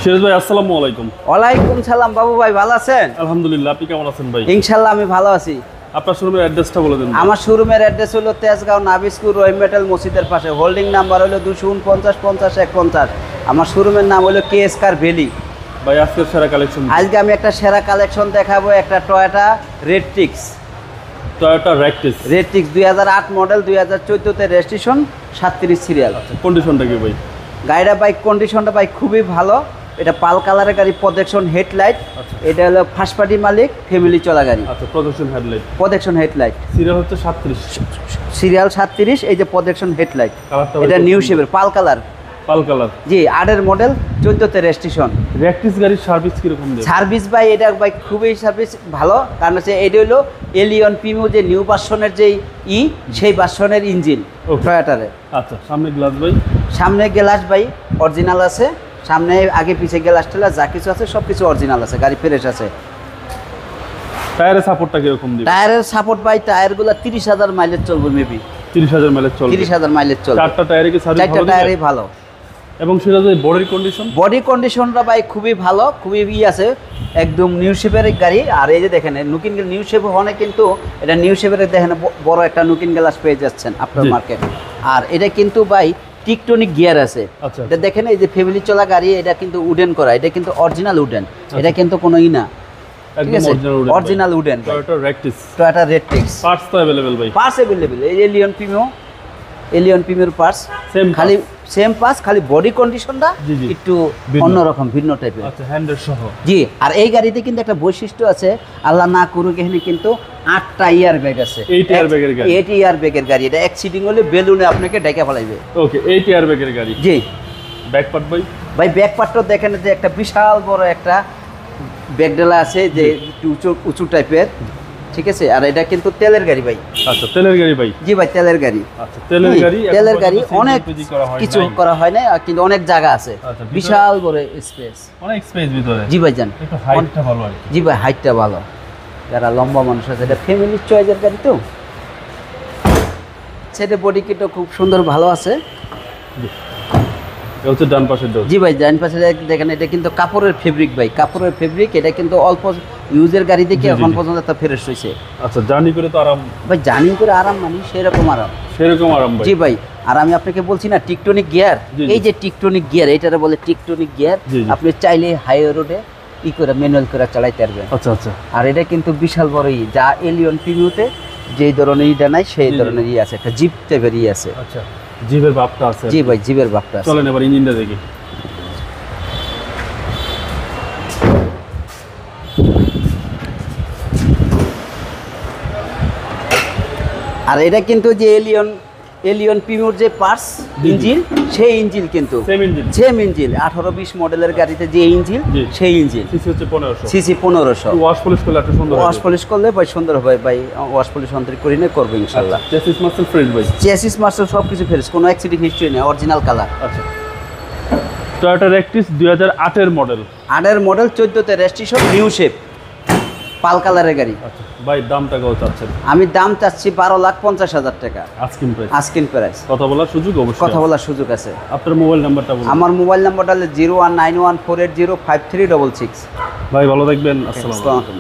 সিরাজ ভাই আসসালামু আলাইকুম। ওয়ালাইকুম সালাম বাবু ভাই, ভালো আছেন? আলহামদুলিল্লাহ, আপনি কেমন আছেন ভাই? ইনশাআল্লাহ আমি ভালো আছি। আপনার শোরুমের অ্যাড্রেসটা বলে দিন। আমার শোরুমের অ্যাড্রেস হলো তেজগাঁও নাবিস্কুর রহিম মেটাল মসজিদের পাশে। হোল্ডিং নাম্বার হলো 249 50 50 150। আমার শোরুমের নাম হলো KS কার ভ্যালি। ভাই আজকের সেরা কালেকশন। আজকে আমি একটা সেরা কালেকশন দেখাবো, একটা টয়োটা রেডটিক্স। টয়োটা রেডটিক্স 2008 মডেল, 2014 তে রেজিস্ট্রেশন, 37 সিরিয়াল। কন্ডিশনটা কি ভাই? গাড়িটা বাইক কন্ডিশনটা বাইক খুবই ভালো। এটা পাল কালারের গাড়ি, প্রজেকশন হেডলাইট। এটা হলো ফার্স্ট পার্টি মালিক, ফ্যামিলি চলা গাড়ি। আচ্ছা, projection headlight. Projection headlight serial হচ্ছে 37। সিরিয়াল 37। এই যে প্রজেকশন হেডলাইট, কালারটা এটা নিউ শেপের পাল কালার। পাল কালার। জি, 8 মডেল, 14 তে রেজিস্ট্রেশন। রেডটিক্স গাড়ির সার্ভিস কিরকম দেবে? সার্ভিস ভাই এটা ভাই খুবই সার্ভিস ভালো, কারণ হচ্ছে এটা হলো এলিয়ন প্রিমিও যে নিউ ভার্সনের যে সেই ভার্সনের ইঞ্জিন টয়োটারে। আচ্ছা, সামনে গ্লাস ভাই? সামনে গ্লাস ভাই অরিজিনাল আছে, সামনে আগে পিছে গ্লাস টেলা যা কিছু আছে সব কিছু অরিজিনাল আছে, গাড়ি ফ্রেশ আছে। টায়ারের সাপোর্টটা কিরকম দিবে? টায়ারের সাপোর্ট ভাই, টায়ারগুলো 30,000 মাইলেজ চলবে, মেবি 30,000 মাইলেজ চলবে। 30,000 মাইলেজ চলবে। চারটা টায়ারে কি সার্ভিস ভালো? চারটা টায়ারই ভালো। এবং সেটা যে বডির কন্ডিশন? বডি কন্ডিশনটা ভাই খুবই ভালো, খুবই আছে, একদম নিউ শেপের গাড়ি। আর এই যে দেখেন নুকিন নিউ শেপ হনে, কিন্তু এটা নিউ শেপের দেখেন বড় একটা নুকিন গ্লাস পেয়ে যাচ্ছেন আপনার মার্কেট। আর এটা কিন্তু ভাই টিকটনিক গিয়ার আছে। আচ্ছা, এটা দেখেন এই যে ফ্যামিলি চলা গাড়ি, এটা কিন্তু উডেন করা, এটা কিন্তু অরিজিনাল উডেন, এটা কিন্তু কোনো না, ঠিক আছে, অরিজিনাল উডেন। টয়োটা রেডটিক্স। টয়োটা রেডটিক্স পার্টস তো अवेलेबल ভাই? Parts available. এই এলিয়ন প্রিমিয়ার পার্টস সেম, খালি সেম পার্টস, খালি বডি কন্ডিশনটা একটু অন্যরকম, ভিন্ন টাইপের। আচ্ছা, হ্যান্ডেল সহ। জি, আর এই গাড়িতে কিন্তু একটা বৈশিষ্ট্য আছে, আল্লাহ না করুক, এখানে কিন্তু 8টা ইয়ার ব্যাগ আছে। 8 ইয়ার ব্যাগের গাড়ি। 8 ইয়ার ব্যাগের গাড়ি। এটা অ্যাক্সিডেন্ট হলে বেলুনে আপনাকে ডেকে ফেলাইবে। ওকে, 8 ইয়ার ব্যাগের গাড়ি। জি ব্যাক পার্ট ভাই? ভাই ব্যাক পার্টটা দেখেন যে একটা বিশাল বড় একটা ব্যাগ ডালা আছে, যে একটু উঁচু টাইপের, ঠিক আছে। আর এটা কিন্তু তেলের গাড়ি ভাই। আচ্ছা, তেলের গাড়ি ভাই? জি ভাই, তেলের গাড়ি। আচ্ছা, তেলের গাড়ি। তেলের গাড়ি, অনেক কিছু করা হয় না, কিন্তু অনেক জায়গা আছে, বিশাল বড় স্পেস, অনেক স্পেস ভিতরে। জি ভাই জান, একটু হাইটটা ভালো আর জি ভাই, হাইটটা ভালো, যারা লম্বা মানুষ আছে। এটা ফ্যামিলির চয়েসের গাড়ি তো। সেটা বডি কিটও খুব সুন্দর ভালো আছে। এটা হচ্ছে ডান পাশের ডোর। জি ভাই, ডান পাশে দেখেন, এটা কিন্তু কাপড়ের ফেব্রিক ভাই, কাপড়ের ফেব্রিক। এটা কিন্তু অল্প ইউজের গাড়ি থেকে এখন পর্যন্ত একটা ফ্রেশ হয়েছে। আচ্ছা, জার্নি করে তো আরাম ভাই, জার্নি করে আরাম মানে সেরকম আরাম, সেরকম আরাম ভাই। জি ভাই। আর আমি আপনাকে বলছি না টিকটনিক গিয়ার, এই যে টিকটনিক গিয়ার, এটারে বলে টিকটনিক গিয়ার। আপনি চাইলে হাইওয়ে রোডে করে ম্যানুয়াল করে চালাইতে পারবেন। আচ্ছা আচ্ছা। আর এটা কিন্তু বিশাল বড় যা এলিয়ন প্রিমিওতে যেই ধরনের ইটা নাই, সেই ধরনের আছে, একটা জিপ টাইপের আছে। আচ্ছা, জিপের ভাবটা আছে। জি ভাই, জিপের ভাবটা আছে। চলেন এবার ইঞ্জিনটা দেখি। আর এটা কিন্তু যে এলিয়ন প্রিমিওর যে পার্টস ইঞ্জিন, সেই ইঞ্জিন কিন্তু সেম ইঞ্জিন 18-20 মডেলের গাড়িতে যে ইঞ্জিন, সেই ইঞ্জিন। সিসি হচ্ছে 1500। সিসি 1500। ওয়াশ পলিশ করলে এত সুন্দর, ওয়াশ পলিশ করলে ভাই সুন্দর হবে ভাই। ওয়াশ পলিশ অন্তরিক করি না, করবে ইনশাআল্লাহ। চেসিস মাসেল ফ্রেশ ভাই? চেসিস মাসেল সব কিছু ফ্রেশ, কোনো অ্যাক্সিডেন্ট হিস্ট্রি নেই, অরিজিনাল কালার। আচ্ছা, টয়োটা রেডটিক্স 2008 এর মডেল। 8 মডেল, 14 তে রেজিস্ট্রেশন, নিউ শেপ, পাল কালারের গাড়ি। আচ্ছা ভাই, দামটা কত চাচ্ছেন? আমি দাম চাচ্ছি 12,50,000 টাকা আস্কিং প্রাইস। Asking price. কথা বলার সুযোগ অবশ্যই, কথা বলার সুযোগ আছে। আপনার মোবাইল নাম্বারটা বলুন। আমার মোবাইল নাম্বারটা হলো 01914805366। ভাই ভালো থাকবেন, আসসালামু আলাইকুম।